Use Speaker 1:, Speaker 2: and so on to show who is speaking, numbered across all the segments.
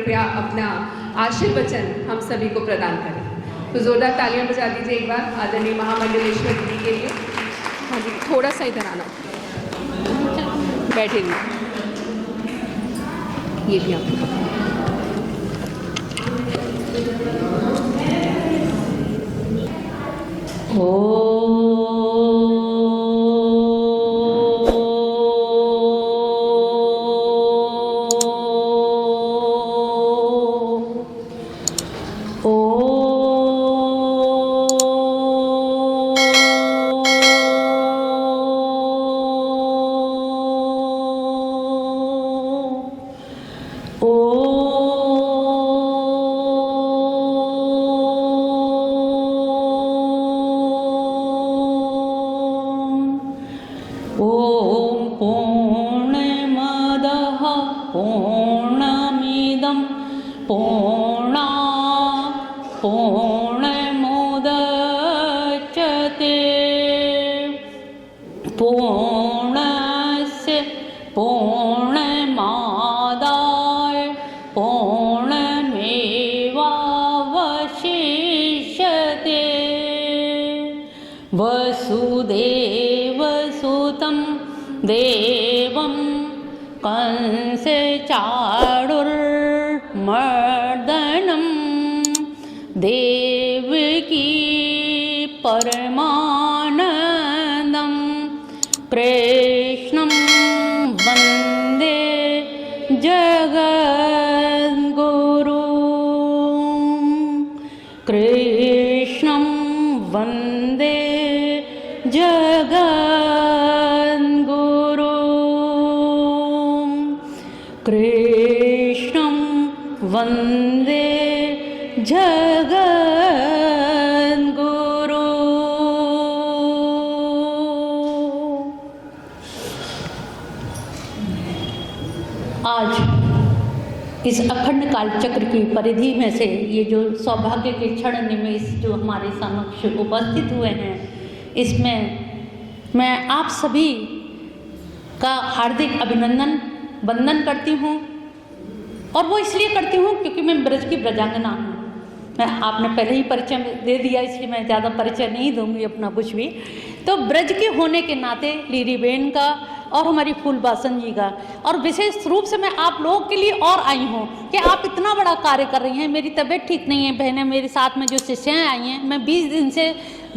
Speaker 1: कृपया अपना आशीर्वचन हम सभी को प्रदान करें। तो जोरदार तालियां बजा दीजिए एक बार आदरणीय महामंडलेश्वर दीदी के लिए। हाँ जी, थोड़ा सा इधर आना, बैठे हुए ये भी आपको
Speaker 2: वसुदेवसुतं देवं कंसचाणूरमर्दनं देवकी परमानन्दं कृष्णं वन्दे जगद्गुरुं कृष्णं वन्दे जगद्गुरुं कृष्णं वन्दे जगद्गुरुं। आज इस अखंड कालचक्र की परिधि में से ये जो सौभाग्य के क्षण निमेष जो हमारे समक्ष उपस्थित हुए हैं, इसमें मैं आप सभी का हार्दिक अभिनंदन वंदन करती हूँ। और वो इसलिए करती हूँ क्योंकि मैं ब्रज की ब्रजांगना हूँ। मैं आपने पहले ही परिचय दे दिया, इसलिए मैं ज़्यादा परिचय नहीं दूंगी अपना कुछ भी। तो ब्रज के होने के नाते लीरी बेन का और हमारी फूलबासन जी का, और विशेष रूप से मैं आप लोगों के लिए और आई हूँ कि आप इतना बड़ा कार्य कर रही हैं। मेरी तबीयत ठीक नहीं है, बहनें मेरे साथ में जो शिष्याएँ आई हैं, मैं 20 दिन से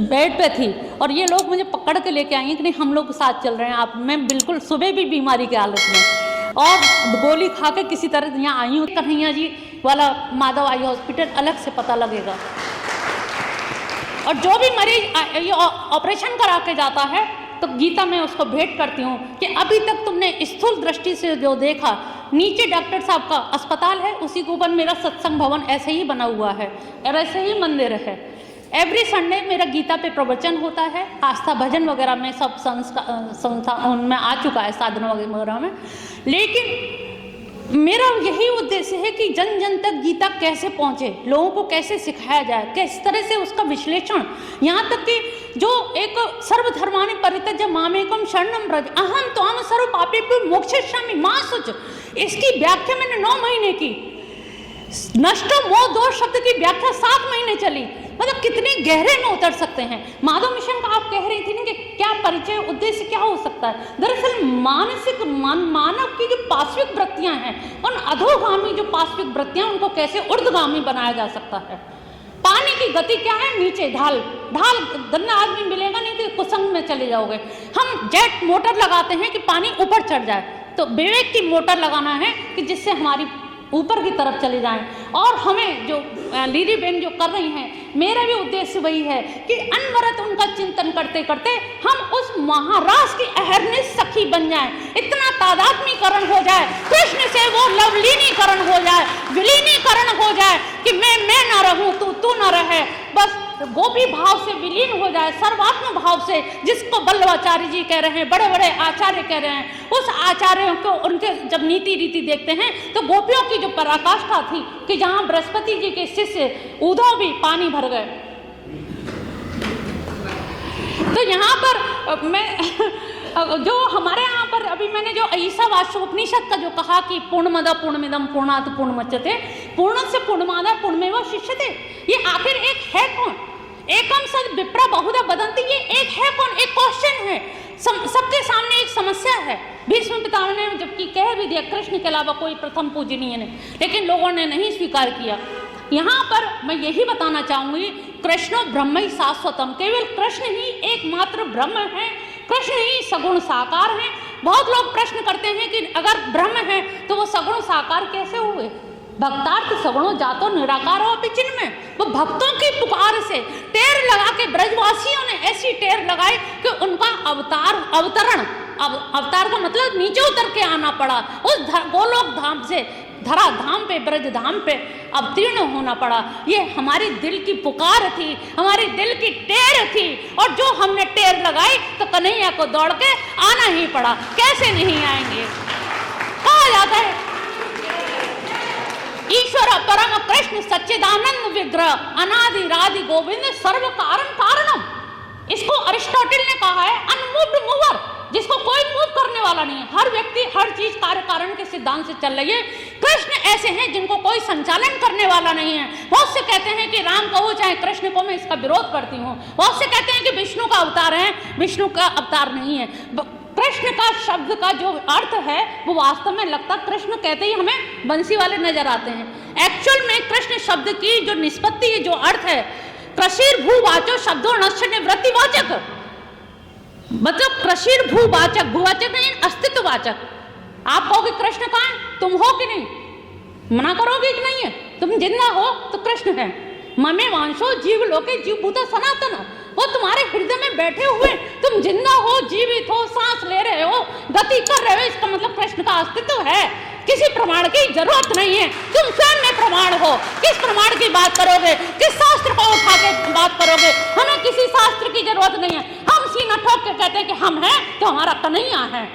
Speaker 2: बेड पे थी और ये लोग मुझे पकड़ के लेके आई हैं कि नहीं हम लोग साथ चल रहे हैं आप। मैं बिल्कुल सुबह भी बीमारी की हालत में और गोली खा के किसी तरह यहाँ आई हूँ। कन्हैया जी वाला माधव आई हॉस्पिटल अलग से पता लगेगा। और जो भी मरीज ऑपरेशन करा के जाता है तो गीता में उसको भेंट करती हूँ कि अभी तक तुमने स्थूल दृष्टि से जो देखा, नीचे डॉक्टर साहब का अस्पताल है, उसी के ऊपर मेरा सत्संग भवन ऐसे ही बना हुआ है और ऐसे ही मंदिर है। एवरी संडे मेरा गीता पे प्रवचन होता है, आस्था भजन वगैरह में सब संस्था उनमें आ चुका है, साधन वगैरह में। लेकिन मेरा यही उद्देश्य है कि जन जन तक गीता कैसे पहुँचे, लोगों को कैसे सिखाया जाए, किस तरह से उसका विश्लेषण, यहाँ तक कि जो एक सर्वधर्मानि परित्यज्य मामेकं शरणं व्रज अहं त्वां सर्व पापेभ्यो मोक्षयिष्यामि मा शुच, इसकी व्याख्या मैंने 9 महीने की। नष्टो मोह दोष शब्द की व्याख्या 7 महीने चली। मतलब कितने गहरे में उतर सकते हैं। माधव मिशन का आप कह रही थी ना कि क्या परिचय उद्देश्य क्या हो सकता है। दरअसल मानसिक मानव की जो पाश्विक वृत्तियां हैं, उन अधोगामी जो पाश्विक वृत्तियां, उनको कैसे ऊर्ध्वगामी बनाया जा सकता है। पानी की गति क्या है, नीचे ढाल गंदा आदमी मिलेगा नहीं तो कुसंग में चले जाओगे। हम जेट मोटर लगाते हैं कि पानी ऊपर चढ़ जाए, तो विवेक की मोटर लगाना है कि जिससे हमारी ऊपर की तरफ चले जाएं। और हमें जो लीरी बेन जो कर रही हैं, मेरा भी उद्देश्य वही है कि अनवरत उनका चिंतन करते करते हम उस महाराज की अहरनिश सखी बन जाएं, इतना तादात्मीकरण हो जाए, कृष्ण से वो लवलीनीकरण हो जाए, विलीनीकरण हो जाए कि मैं ना रहूं, तू ना रहे, बस गोपी भाव से विलीन हो जाए, सर्वात्म भाव से, जिसको वल्लभाचार्य जी कह रहे हैं, बड़े बड़े आचार्य कह रहे हैं। उस आचार्यों को उनके जब नीति रीति देखते हैं तो गोपियों की जो पराकाष्ठा थी कि जहां बृहस्पति जी के शिष्य उद्धव भी पानी भर गए। तो यहाँ पर मैं जो हमारे यहाँ पर अभी मैंने जो ईशावास्योपनिषद का जो कहा कि पूर्णमद पूर्णमिदम पूर्णात पूर्णमुदच्यते, पूर्ण से पूर्णमादाय पूर्णमेव शिष्यते, ये आखिर एक है कौन? एकम सद विप्रा बहुधा वदन्ति, ये एक है कौन? एक क्वेश्चन है, सबके सामने एक समस्या है। भीष्म पितामह ने जबकि कह भी दिया कृष्ण के अलावा कोई प्रथम पूजनीय नहीं, लेकिन लोगों ने नहीं स्वीकार किया। यहाँ पर मैं यही बताना चाहूँगी, कृष्णो ब्रह्म ही शाश्वतम, केवल कृष्ण ही एकमात्र ब्रह्म है, कृष्ण ही सगुण साकार हैं। बहुत लोग प्रश्न करते हैं कि अगर ब्रह्म है तो वो सगुण साकार कैसे हुए? भक्तार्थ सगुणों जातो निराकार हो पिचिन में, वो भक्तों की पुकार से टेर लगा के ब्रजवासियों ने ऐसी टेर लगाई कि उनका अवतार का मतलब नीचे उतर के आना पड़ा, उस गोलोक धाम से धरा धाम पे, ब्रज धाम पे अवतीर्ण होना पड़ा। ये हमारी दिल की पुकार थी, हमारी दिल की टेर थी, और जो हमने टेर लगाई तो कन्हैया को दौड़ के आना ही पड़ा। कैसे नहीं आएंगे? कहा जाता है ईश्वर परम कृष्ण सच्चिदानंद विग्रह अनादि राधि गोविंद सर्व कारण कारणम। इसको अरिस्टोटल ने कहा है अनमूव्ड मूवर, जिसको कोई मूव करने वाला नहीं है। हर व्यक्ति हर चीज कार्य कारण के सिद्धांत से चल रही है। कृष्ण ऐसे हैं जिनको कोई संचालन करने वाला नहीं है। बहुत से कहते हैं कि राम को हो चाहे कृष्ण को, मैं इसका विरोध करती हूँ। बहुत से कहते हैं कि विष्णु का अवतार है, विष्णु का अवतार नहीं है। कृष्ण का शब्द का जो अर्थ है वो वास्तव में लगता, कृष्ण कहते ही हमें बंसी वाले नजर आते हैं। एक्चुअल में कृष्ण शब्द की जो निष्पत्ति है, जो अर्थ है, कृषिर भूवाचो शब्दों नश्य निवृत्तिवाचक, मतलब कृषिर भूवाचक, भूवाचक नहीं अस्तित्ववाचक। आप कहोगे कृष्ण कहाँ है, तुम हो कि नहीं? मना करोगे कि नहीं है? तुम जिंदा हो तो कृष्ण है। ममे वांशो जीव लोके जीव भूत सनातन, वो तुम्हारे हृदय में बैठे हुए, तुम जिंदा हो, जीवित हो, सांस ले रहे हो, गति कर रहे हो, इसका मतलब कृष्ण का अस्तित्व है। किसी प्रमाण की जरूरत नहीं है, तुम स्वयं में प्रमाण हो। किस प्रमाण की बात करोगे? किस शास्त्र को उठा के बात करोगे? हमें किसी शास्त्र की जरूरत नहीं है। हम सीना ठोक के कहते हैं कि हम हैं तो हमारा कन्हैया है।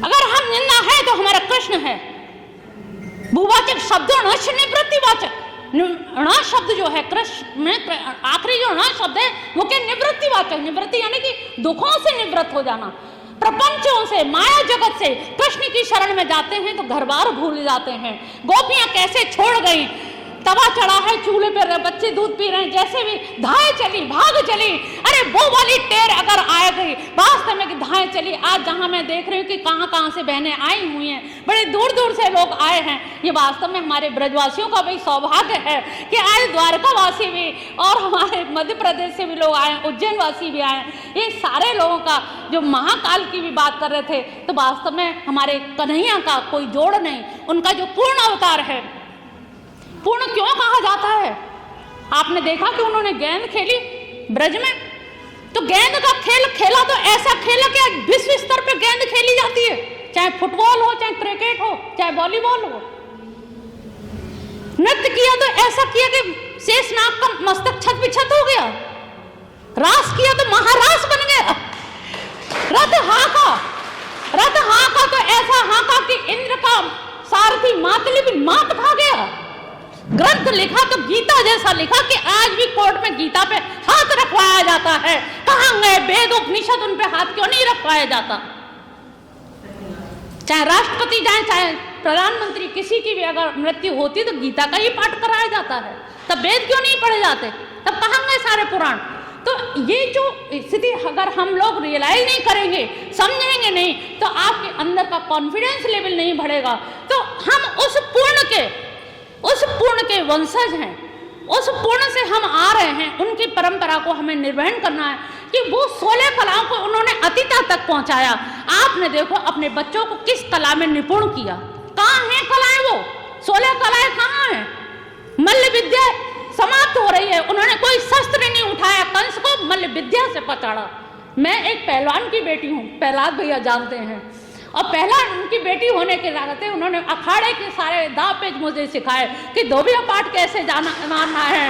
Speaker 2: अगर हम जिंदा है तो हमारा कृष्ण है। भूवाचक शब्दों नश्य निवृत्तिवाचक, ण शब्द जो है कृष्ण में आखिरी जो ण शब्द है वो क्या? निवृत्तिवाचक। निवृत्ति यानी कि दुखों से निवृत्त हो जाना, प्रपंचों से, माया जगत से। कृष्ण की शरण में जाते हैं तो घर बार भूल जाते हैं। गोपियां कैसे छोड़ गई, तवा चढ़ा है, चूल्हे पे बच्चे दूध पी रहे हैं, जैसे भी धाए चली, भाग चली। अरे वो वाली टेर अगर आ गई वास्तव में कि धाए चली। आज जहां मैं देख रही हूँ कि कहां कहां से बहनें आई हुई हैं, बड़े दूर दूर से लोग आए हैं। ये वास्तव में हमारे ब्रजवासियों का भी सौभाग्य है कि आज द्वारकावासी भी और हमारे मध्य प्रदेश से भी लोग आए, उज्जैन वासी भी आए। ये सारे लोगों का जो महाकाल की भी बात कर रहे थे, तो वास्तव में हमारे कन्हैया का कोई जोड़ नहीं। उनका जो पूर्ण अवतार है, पूर्ण क्यों कहा जाता है? आपने देखा कि उन्होंने गेंद खेली ब्रज में, तो गेंद का खेल खेला तो ऐसा खेला कि आज विश्व स्तर पे गेंद खेली जाती है, चाहे फुटबॉल हो, चाहे क्रिकेट हो, चाहे वॉलीबॉल हो। नृत्य किया तो ऐसा किया कि शेषनाग का मस्तक छत बिछत हो गया। रास किया तो महारास बन गया। रथ हाका तो ऐसा हाका कि इंद्र का सारथी मातली भी मात खा गया। ग्रंथ लिखा तो गीता जैसा लिखा कि आज भी कोर्ट में गीता पे हाथ रखवाया जाता है। कहाँ गए वेद उपनिषद? उन पे हाथ क्यों नहीं रखवाया जाता? चाहे राष्ट्रपति जाए, चाहे प्रधानमंत्री, किसी की भी अगर मृत्यु होती तो गीता का ही पाठ कराया जाता है। तब वेद क्यों नहीं पढ़े जाते? तब कहाँ गए सारे पुराण? तो ये जो स्थिति अगर हम लोग रियलाइज नहीं करेंगे, समझेंगे नहीं, तो आपके अंदर का कॉन्फिडेंस लेवल नहीं बढ़ेगा। तो हम उस पूर्ण के वंशज हैं, उस पूर्ण से हम आ रहे हैं। उनकी परंपरा को हमें निर्वहन करना है कि वो 16 कलाओं को उन्होंने अतीता तक पहुंचाया। आपने देखो अपने बच्चों को किस कला में निपुण किया। कहाँ हैं कलाएं? वो 16 कलाएं कहाँ हैं? मल्ल विद्या समाप्त हो रही है। उन्होंने कोई शस्त्र नहीं उठाया, कंस को मल्ल विद्या से पछाड़ा। मैं एक पहलवान की बेटी हूँ, प्रहलाद भैया जानते हैं, और पहला उनकी बेटी होने के नाते उन्होंने अखाड़े के सारे दाव पेच मुझे सिखाए कि धोबिया पाठ कैसे मारना है,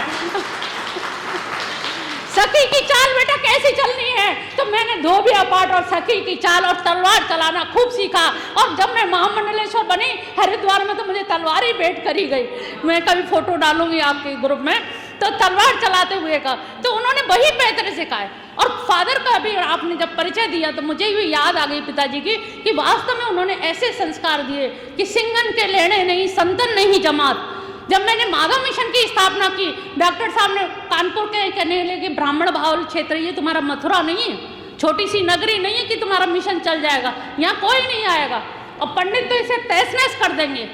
Speaker 2: सखी की चाल बेटा कैसी चलनी है। तो मैंने धोबिया पाठ और सखी की चाल और तलवार चलाना खूब सीखा। और जब मैं महामंडलेश्वर बनी हरिद्वार में तो मुझे तलवार ही भेंट करी गई। मैं कभी फोटो डालूंगी आपके ग्रुप में, तो तलवार चलाते हुए का तो उन्होंने वही बेहतर सिखाए। और फादर का भी आपने जब परिचय दिया तो मुझे भी याद आ गई पिताजी की कि वास्तव में उन्होंने ऐसे संस्कार दिए कि सिंगन के लेने नहीं, संतन नहीं जमात। जब मैंने माधव मिशन की स्थापना की, डॉक्टर साहब ने कानपुर के कहने लगे कि ब्राह्मण बाहुल क्षेत्र ये तुम्हारा मथुरा नहीं है, छोटी सी नगरी नहीं है कि तुम्हारा मिशन चल जाएगा, यहाँ कोई नहीं आएगा और पंडित तो इसे तहस नहस कर देंगे।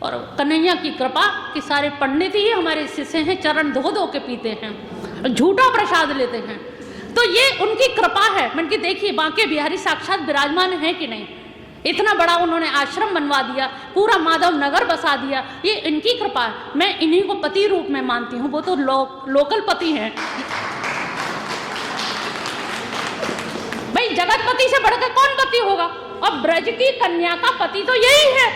Speaker 2: और कन्हैया की कृपा कि सारे पंडित ही हमारे शिष्य हैं, चरण धो धो के पीते हैं, झूठा प्रसाद लेते हैं। तो ये उनकी कृपा है। मैंने कि देखिए बांके बिहारी साक्षात विराजमान है कि नहीं, इतना बड़ा उन्होंने आश्रम बनवा दिया, पूरा माधव नगर बसा दिया, ये इनकी कृपा है। मैं इन्हीं को पति रूप में मानती हूँ, वो तो लोकल पति हैं भाई, जगतपति से बढ़कर कौन पति होगा। और ब्रज की कन्या का पति तो यही है।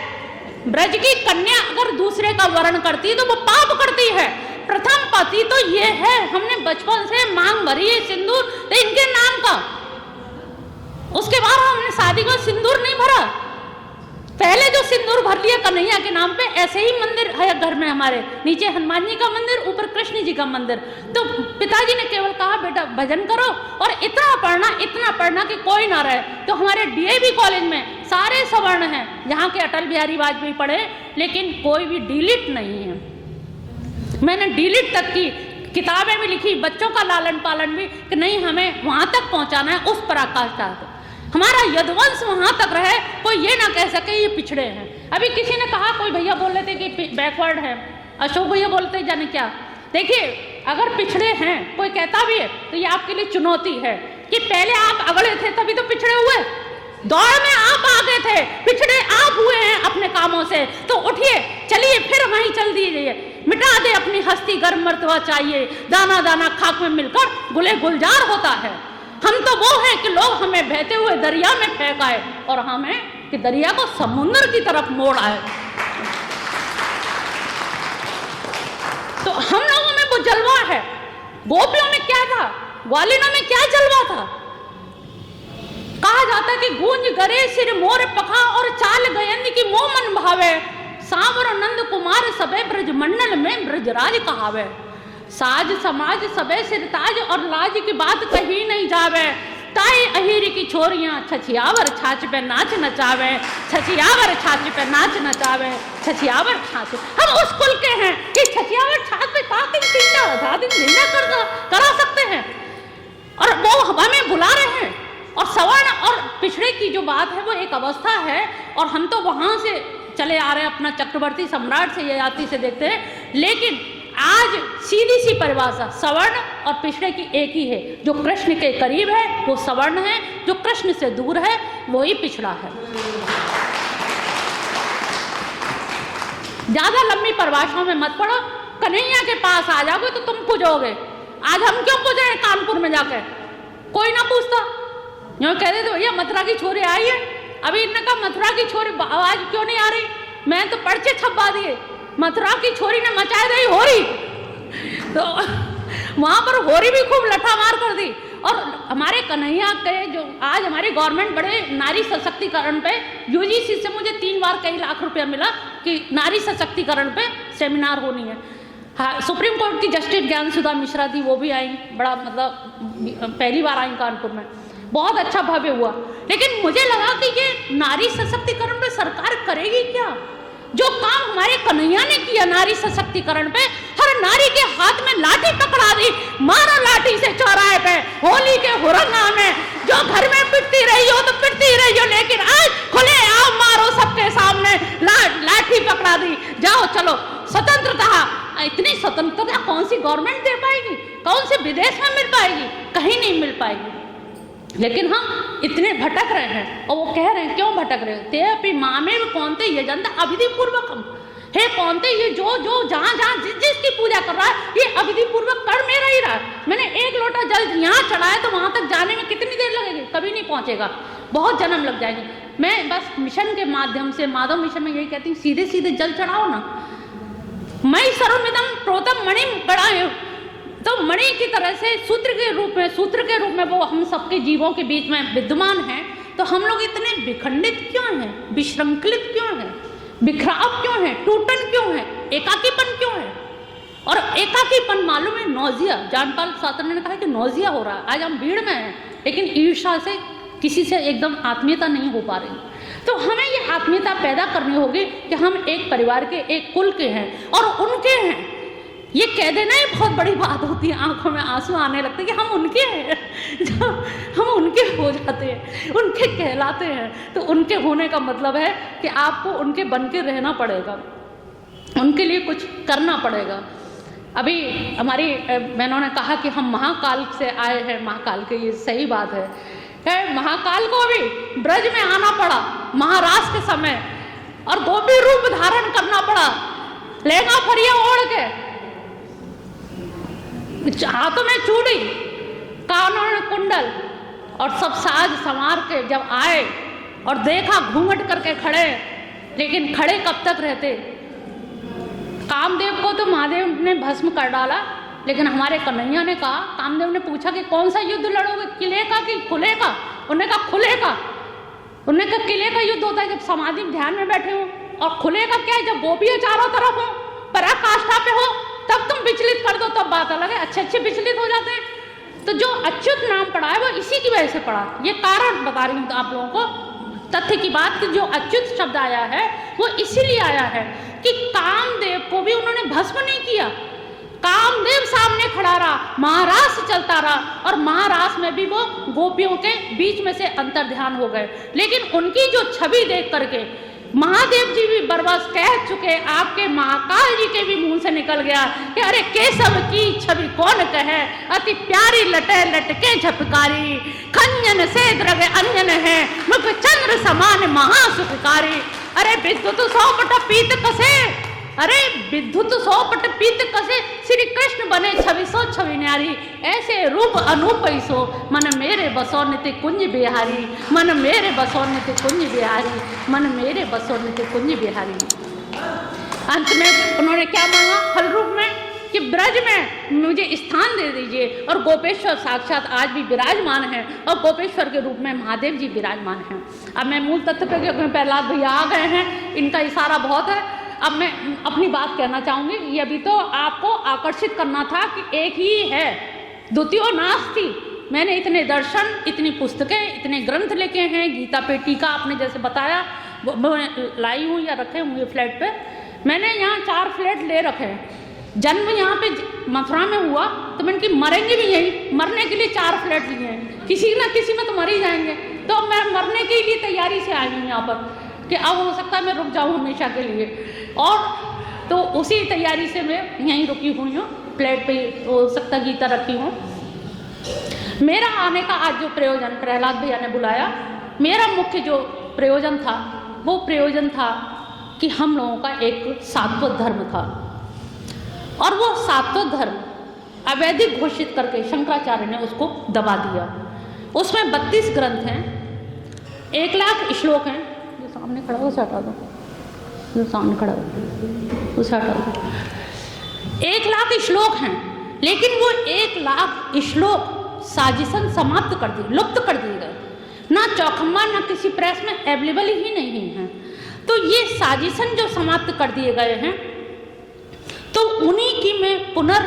Speaker 2: ब्रज की कन्या अगर दूसरे का वर्ण करती है तो वो पाप करती है। प्रथम पति तो ये है, हमने बचपन से मांग भरी है सिंदूर तो इनके नाम का, उसके बाद हमने शादी को सिंदूर नहीं भरा, पहले जो सिंदूर भर लिया कन्हैया के नाम पे। ऐसे ही मंदिर है घर में हमारे, नीचे हनुमान जी का मंदिर, ऊपर कृष्ण जी का मंदिर। तो पिताजी ने केवल कहा बेटा भजन करो और इतना पढ़ना कि कोई ना रहे। तो हमारे डीएवी कॉलेज में सारे सवर्ण हैं, यहाँ के अटल बिहारी वाजपेयी पढ़े, लेकिन कोई भी डिलीट नहीं है। मैंने डिलीट तक की किताबें भी लिखी, बच्चों का लालन पालन भी, कि नहीं हमें वहां तक पहुंचाना है, उस पराकाष्ठा तक हमारा यदुवंश वहां तक रहे, कोई ये ना कह सके ये पिछड़े हैं। अभी किसी ने कहा, कोई भैया बोल रहे थे कि बैकवर्ड है, अशोक भैया बोलते जाने क्या। देखिए अगर पिछड़े हैं, कोई कहता भी है तो ये आपके लिए चुनौती है कि पहले आप अगड़े थे तभी तो पिछड़े हुए, दौड़ में आप आगे थे, पिछड़े आप हुए हैं अपने कामों से। तो उठिए, चलिए फिर वहीं चल दीजिए, मिटा दे अपनी हस्ती, गर्म मर्तबा चाहिए, दाना दाना खाक में मिलकर गुले गुलजार होता है। हम तो वो हैं कि लोग हमें बहते हुए दरिया में फेंक आए और हमें कि दरिया को समुद्र की तरफ मोड़ आए। तो हम लोगों में वो जलवा है। गोपियों में क्या था, ग्वालिनों में क्या जलवा था। कहा जाता कि गूंज गरे सिर मोर पखा और चाल गयंद की मोह मन भावे, सांवर नंद कुमार सबे ब्रज मंडल में ब्रजराज कहावे। साज समाज सबे सिरताज और लाज की बात कही नहीं जावे, ताई अहीर की छोरियां छछियावर छाछ पे नाच नचावे, छछियावर छाछ पे नाच नचावे, छछियावर छाछ। हम उस कुल के हैं कि छछियावर छाछ पे निंदा करा सकते हैं और वो हमें बुला रहे हैं। और सवर्ण और पिछड़े की जो बात है वो एक अवस्था है और हम तो वहां से चले आ रहे हैं, अपना चक्रवर्ती सम्राट से ययाति से देखते हैं। लेकिन आज सीधी सी परिभाषा सवर्ण और पिछड़े की एक ही है, जो कृष्ण के करीब है वो सवर्ण है, जो कृष्ण से दूर है वो ही पिछड़ा है। ज्यादा लंबी परिभाषाओं में मत पड़ो, कन्हैया के पास आ जाओगे तो तुम पूजोगे। आज हम क्यों पूजे हैं कानपुर में जाकर, कोई ना पूछता, यूँ कह देते भैया मथुरा की छोरी आई है। अभी इनने कहा मथुरा की छोरी आवाज क्यों नहीं आ रही, मैं तो पर्चे छपवा दिए, मथुरा की छोरी ने मचाए दई होरी। तो वहां पर होरी भी खूब लठा मार कर दी। और हमारे कन्हैया के जो आज हमारी गवर्नमेंट बड़े नारी सशक्तिकरण पे, यूजीसी से मुझे 3 बार कई लाख रुपया मिला कि नारी सशक्तिकरण पे सेमिनार होनी है। हाँ, सुप्रीम कोर्ट की जस्टिस ज्ञानसुधा मिश्रा थी, वो भी आई, बड़ा मतलब पहली बार आई कानपुर में, बहुत अच्छा भव्य हुआ। लेकिन मुझे लगा कि ये नारी सशक्तिकरण पे सरकार करेगी क्या, जो काम हमारे कन्हैया ने किया नारी सशक्तिकरण पे। हर नारी के हाथ में लाठी पकड़ा दी, मारो लाठी से चौराहे पे, होली के हुरंगा में, जो घर में पिटती रही हो तो पिटती रही हो, लेकिन आज खुले आओ मारो सबके सामने, लाठी पकड़ा दी, जाओ चलो स्वतंत्रता। इतनी स्वतंत्रता कौन सी गवर्नमेंट दे पाएगी, कौन से विदेश में मिल पाएगी, कहीं नहीं मिल पाएगी। लेकिन हम इतने भटक रहे हैं और वो कह रहे हैं क्यों भटक रहे हो, ते अपनी माँ में कौनते ये जनता अविधि पूर्वक हे कौनते, ये जो जो जहाँ जहाँ जिसकी पूजा कर रहा है ये अविधि पूर्वक कर मेरा ही रहा है। मैंने 1 लोटा जल यहाँ चढ़ाया तो वहाँ तक जाने में कितनी देर लगेगी, कभी नहीं पहुँचेगा, बहुत जन्म लग जाएंगे। मैं बस मिशन के माध्यम से, माधव मिशन में यही कहती हूँ, सीधे सीधे जल चढ़ाओ ना। मई सर्वमिदं प्रोतम मणि बढ़ाए, तो मणि की तरह से सूत्र के रूप में वो हम सबके जीवों के बीच में विद्यमान है। तो हम लोग इतने विखंडित क्यों हैं, विश्रंखलित क्यों हैं, बिखराव क्यों है, टूटन क्यों है, एकाकीपन क्यों है। और एकाकीपन मालूम है, नौजिया, जानपाल शास्त्री ने कहा कि नौजिया हो रहा है। आज हम भीड़ में हैं लेकिन ईर्ष्या से किसी से एकदम आत्मीयता नहीं हो पा रही। तो हमें ये आत्मीयता पैदा करनी होगी कि हम एक परिवार के, एक कुल के हैं और उनके हैं। ये कह देना ही बहुत बड़ी बात होती है, आंखों में आंसू आने लगते हैं कि हम उनके हैं। जब हम उनके हो जाते हैं, उनके कहलाते हैं, तो उनके होने का मतलब है कि आपको उनके बन के रहना पड़ेगा, उनके लिए कुछ करना पड़ेगा। अभी हमारी बहनों ने कहा कि हम महाकाल से आए हैं, महाकाल के, ये सही बात है। महाकाल को भी ब्रज में आना पड़ा महाराज के समय और गोपी रूप धारण करना पड़ा, लहंगा फरिया ओढ़ के, हाथों में चूड़ी, कानों में कुंडल और सब साज संवार के जब आए और देखा घूंघट करके खड़े, लेकिन खड़े कब तक रहते? कामदेव को तो महादेव ने भस्म कर डाला, लेकिन हमारे कन्हैया ने कहा, कामदेव ने पूछा कि कौन सा युद्ध लड़ोगे, किले का कि खुले का? उन्होंने कहा खुले का। उन्होंने कहा किले का युद्ध होता है जब समाधि ध्यान में बैठे हो, और खुले का क्या है जब गोपियां चारों तरफ हो, पराकाष्ठा पे हो, तब तुम विचलित कर दो, तब बात अलग है, अच्छे विचलित हो जाते हैं। तो जो अच्युत नाम पड़ा है वो इसी की वजह से पड़ा। ये कारण बता रही हूँ तो आप लोगों को, तथ्य की बात कि जो अच्युत शब्द आया है वो इसीलिए आया है कि कामदेव को भी उन्होंने भस्म नहीं किया। कामदेव सामने खड़ा रहा, महारास चलता रहा, और महारास में भी वो गोपियों के बीच में से अंतर ध्यान हो गए। लेकिन उनकी जो छवि देख करके महादेव जी भी बरबस कह चुके, आपके महाकाल जी के भी मुंह से निकल गया कि अरे केशव की छवि कौन कहे, अति प्यारी लटे लटके झपकारी, खंजन से द्रव्य अंजन है, मुख चंद्र समान महासुखकारी। अरे विद्युत सौपट पीत कसे, अरे विद्युत सौपट पीत कसे, श्री कृष्ण बने छवि सो छवि न्यारी, ऐसे रूप अनूप सो, मन मेरे बसो नित्य कुंज बिहारी, मन मेरे बसो नित्य कुंज बिहारी, मन मेरे बसो नित्य कुंज बिहारी। अंत में उन्होंने क्या मांगा फल रूप में कि ब्रज में मुझे स्थान दे दीजिए, और गोपेश्वर साक्षात आज भी विराजमान है, और गोपेश्वर के रूप में महादेव जी विराजमान हैं। अब मैं मूल तथ्य पे, क्योंकि प्रहलाद भैया आ गए हैं, इनका इशारा बहुत है, अब मैं अपनी बात कहना चाहूँगी। ये अभी तो आपको आकर्षित करना था कि एक ही है, द्वितीय नास्ति। मैंने इतने दर्शन, इतनी पुस्तकें, इतने ग्रंथ लिखे हैं, गीता पे टीका आपने जैसे बताया वो लाई हूँ या रखे हुए फ्लैट पे। मैंने यहाँ 4 फ्लैट ले रखे हैं। जन्म यहाँ पे मथुरा में हुआ तो मैंने कि मरेंगे भी यहीं, मरने के लिए 4 फ्लैट लिए हैं, किसी ना किसी में तो मर ही जाएंगे। तो मैं मरने के लिए तैयारी से आई हूँ यहाँ पर कि अब हो सकता है मैं रुक जाऊँ हमेशा के लिए, और तो उसी तैयारी से मैं यहीं रुकी हुई हूँ, फ्लैट पे हो सकता गीता रखी हूँ। मेरा आने का आज जो प्रयोजन प्रहलाद भैया ने बुलाया, मेरा मुख्य जो प्रयोजन था वो प्रयोजन था कि हम लोगों का एक सात्वत धर्म था, और वो सात्वत धर्म अवैधिक घोषित करके शंकराचार्य ने उसको दबा दिया। उसमें 32 ग्रंथ हैं, 1 लाख श्लोक हैं। जो सामने खड़ा हो उसे हटा दो, जो सामने खड़ा हो उसे हटा दो। 1 लाख श्लोक हैं, लेकिन वो 1 लाख श्लोक साजिशन समाप्त कर दिए, लुप्त कर दिए गए, ना चौखम्मा ना किसी प्रेस में अवेलेबल ही नहीं है। तो ये साजिशन जो समाप्त कर दिए गए हैं, तो उन्हीं की मैं पुनर्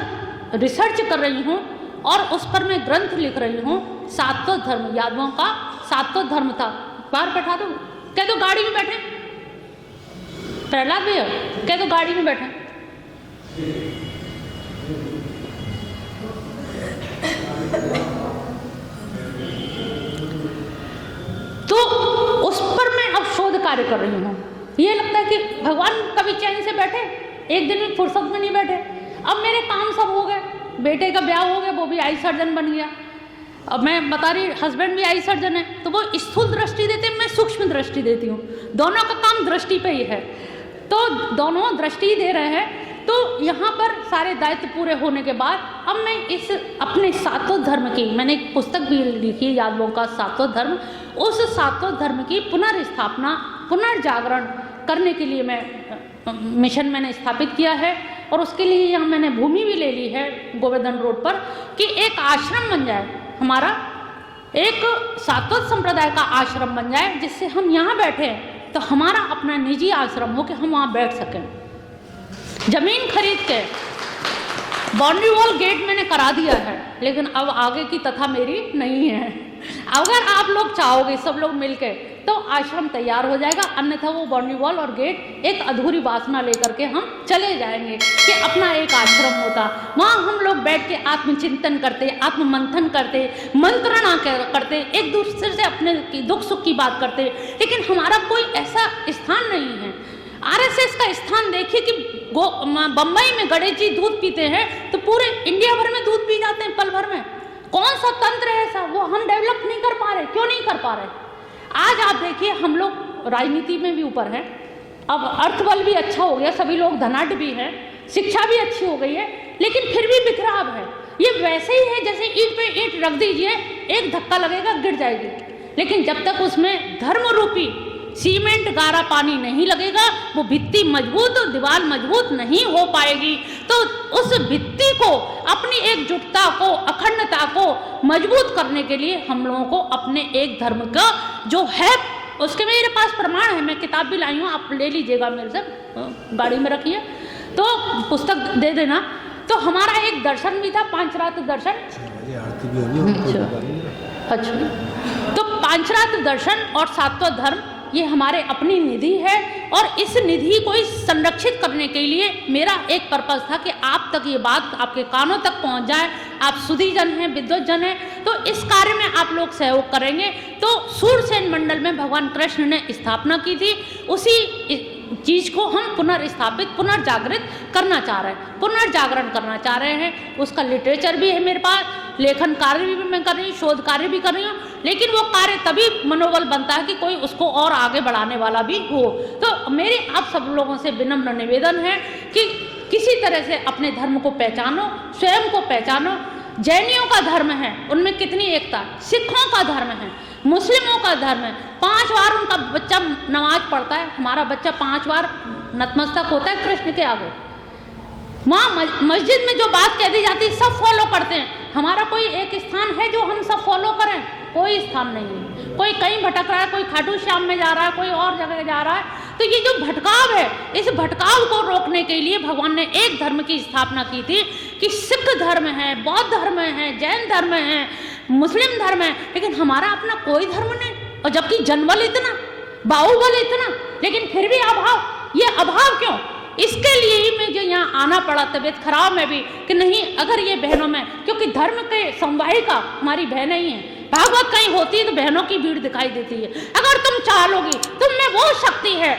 Speaker 2: रिसर्च कर रही हूँ और उस पर मैं ग्रंथ लिख रही हूँ। सात्वत धर्म, यादवों का सात्वत धर्म था। बाहर बैठा दो, कह दो गाड़ी में बैठे, प्रहलाद भैया कह दो गाड़ी में बैठे। तो उस पर मैं अब शोध कार्य कर रही हूँ। ये लगता है कि भगवान कभी चैन से बैठे, एक दिन में फुर्सत में नहीं बैठे। अब मेरे काम सब हो गए, बेटे का ब्याह हो गया, वो भी आई सर्जन बन गया। अब मैं बता रही, हस्बैंड भी आई सर्जन है, तो वो स्थूल दृष्टि देते हैं, मैं सूक्ष्म दृष्टि देती हूँ। दोनों का काम दृष्टि पे ही है, तो दोनों दृष्टि दे रहे हैं। तो यहाँ पर सारे दायित्व पूरे होने के बाद अब मैं इस अपने सात्वत धर्म की, मैंने एक पुस्तक भी लिखी है यादवों का सात्वत धर्म, उस सात्वत धर्म की पुनर्स्थापना, पुनर्जागरण करने के लिए मैं मिशन मैंने स्थापित किया है। और उसके लिए यहाँ मैंने भूमि भी ले ली है गोवर्धन रोड पर, कि एक आश्रम बन जाए हमारा, एक सात्वत संप्रदाय का आश्रम बन जाए, जिससे हम यहाँ बैठे तो हमारा अपना निजी आश्रम हो कि हम वहाँ बैठ सकें। जमीन खरीद के बाउंड्री वॉल गेट मैंने करा दिया है, लेकिन अब आगे की तथा मेरी नहीं है। अगर आप लोग चाहोगे सब लोग मिलकर तो आश्रम तैयार हो जाएगा, अन्यथा वो बाउंड्री वॉल और गेट एक अधूरी वासना लेकर के हम चले जाएंगे कि अपना एक आश्रम होता, वहाँ हम लोग बैठ के आत्मचिंतन करते, आत्म मंथन करते, मंत्रणा करते, एक दूसरे से अपने दुख सुख की बात करते। लेकिन हमारा कोई ऐसा स्थान नहीं है। आरएसएस का स्थान देखिए कि बम्बई में गणेश जी दूध पीते हैं तो पूरे इंडिया भर में दूध पी जाते हैं पल भर में। कौन सा तंत्र है ऐसा, वो हम डेवलप नहीं कर पा रहे। क्यों नहीं कर पा रहे? आज आप देखिए हम लोग राजनीति में भी ऊपर हैं, अब अर्थबल भी अच्छा हो गया, सभी लोग धनाढ्य भी हैं, शिक्षा भी अच्छी हो गई है, लेकिन फिर भी बिखराव है। ये वैसे ही है जैसे ईंट पे ईंट रख दीजिए, एक धक्का लगेगा गिर जाएगी, लेकिन जब तक उसमें धर्म रूपी सीमेंट गारा पानी नहीं लगेगा वो भित्ति मजबूत, दीवार मजबूत नहीं हो पाएगी। तो उस भित्ति को, अपनी एकजुटता को, अखंडता को मजबूत करने के लिए हम लोगों को अपने एक धर्म का जो है, उसके मेरे पास प्रमाण है, मैं किताब भी लाई हूँ, आप ले लीजिएगा मेरे से, गाड़ी में रखिए तो पुस्तक दे देना। तो हमारा एक दर्शन भी था, पांचरात्र दर्शन। अच्छा, तो पांचरात्र दर्शन और सातवां धर्म ये हमारे अपनी निधि है, और इस निधि को संरक्षित करने के लिए मेरा एक पर्पस था कि आप तक ये बात, आपके कानों तक पहुंच जाए। आप सुधीजन हैं, विद्वतजन हैं, तो इस कार्य में आप लोग सहयोग करेंगे। तो सूरसेन मंडल में भगवान कृष्ण ने स्थापना की थी, उसी चीज को हम पुनर्स्थापित, पुनर्जागृत करना चाह रहे हैं, पुनर्जागरण करना चाह रहे हैं। उसका लिटरेचर भी है मेरे पास, लेखन कार्य भी मैं कर रही हूँ, शोध कार्य भी कर रही हूँ, लेकिन वो कार्य तभी मनोबल बनता है कि कोई उसको और आगे बढ़ाने वाला भी हो। तो मेरे आप सब लोगों से विनम्र निवेदन है कि किसी तरह से अपने धर्म को पहचानो, स्वयं को पहचानो। जैनियों का धर्म है, उनमें कितनी एकता, सिखों का धर्म है, मुस्लिमों का धर्म है, 5 बार उनका बच्चा नमाज पढ़ता है, हमारा बच्चा 5 बार नतमस्तक होता है कृष्ण के आगे। वहाँ मस्जिद में जो बात कह दी जाती है सब फॉलो करते हैं। हमारा कोई एक स्थान है जो हम सब फॉलो करें? कोई स्थान नहीं है। कोई कहीं भटक रहा है, कोई खाटू श्याम में जा रहा है, कोई और जगह जा रहा है। तो ये जो भटकाव है, इस भटकाव को रोकने के लिए भगवान ने एक धर्म की स्थापना की थी कि सिख धर्म है, बौद्ध धर्म है, जैन धर्म है, मुस्लिम धर्म है, लेकिन हमारा अपना कोई धर्म नहीं। और जबकि जनबल इतना, बाहुबल इतना, लेकिन फिर भी अभाव। ये अभाव क्यों? इसके लिए ही मुझे यहाँ आना पड़ा, तबीयत खराब में भी, कि नहीं अगर ये बहनों में, क्योंकि धर्म के संवाहिका हमारी बहनें ही हैं। भागवत कहीं होती है तो बहनों की भीड़ दिखाई देती है। अगर तुम चाहोगी, तुम में वो शक्ति है,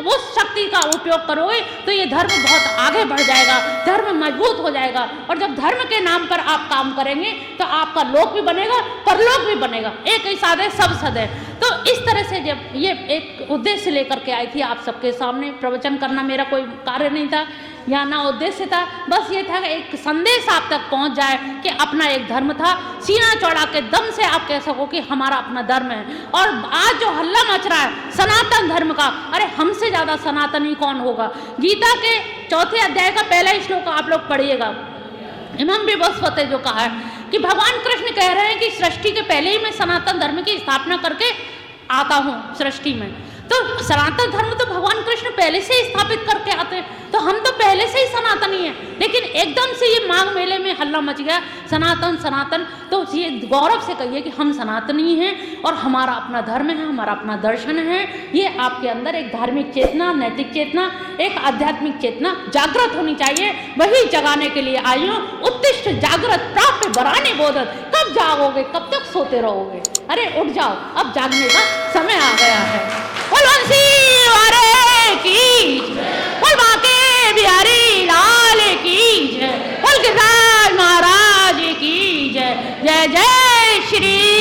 Speaker 2: उस शक्ति का उपयोग करोगे तो ये धर्म बहुत आगे बढ़ जाएगा, धर्म मजबूत हो जाएगा। और जब धर्म के नाम पर आप काम करेंगे तो आपका लोक भी बनेगा, परलोक भी बनेगा। एक ही साधे सब सदे। तो इस तरह से जब ये एक उद्देश्य लेकर के आई थी आप सबके सामने, प्रवचन करना मेरा कोई कार्य नहीं था या ना उद्देश्य था, बस ये था कि एक संदेश आप तक पहुंच जाए कि अपना एक धर्म था। सीना चौड़ा के दम से आप कह सको कि हमारा अपना धर्म है। और आज जो हल्ला मच रहा है सनातन धर्म का, अरे हमसे ज्यादा सनातनी कौन होगा? गीता के 4थे अध्याय का पहला श्लोक आप लोग पढ़िएगा। इमाम विभस्पति जो कहा है कि भगवान कृष्ण कह रहे हैं कि सृष्टि के पहले ही मैं सनातन धर्म की स्थापना करके आता हूँ सृष्टि में। तो सनातन धर्म तो भगवान कृष्ण पहले से ही स्थापित करके आते हैं, तो हम तो पहले से ही सनातनी हैं। लेकिन एकदम से ये माघ मेले में हल्ला मच गया सनातन सनातन, तो ये गौरव से कहिए कि हम सनातनी हैं और हमारा अपना धर्म है, हमारा अपना दर्शन है। ये आपके अंदर एक धार्मिक चेतना, नैतिक चेतना, एक आध्यात्मिक चेतना जागृत होनी चाहिए। वही जगाने के लिए आई हूँ। उत्तिष्ठ जागृत प्राप्य वरानि बोधत। कब जागोगे? कब तक सोते रहोगे? अरे उठ जाओ, अब जागने का समय आ गया है। बलवंशी वारे की बोल बांके बिहारी लाल की जय, बोल गिरिराज महाराज की जय। जय जय श्री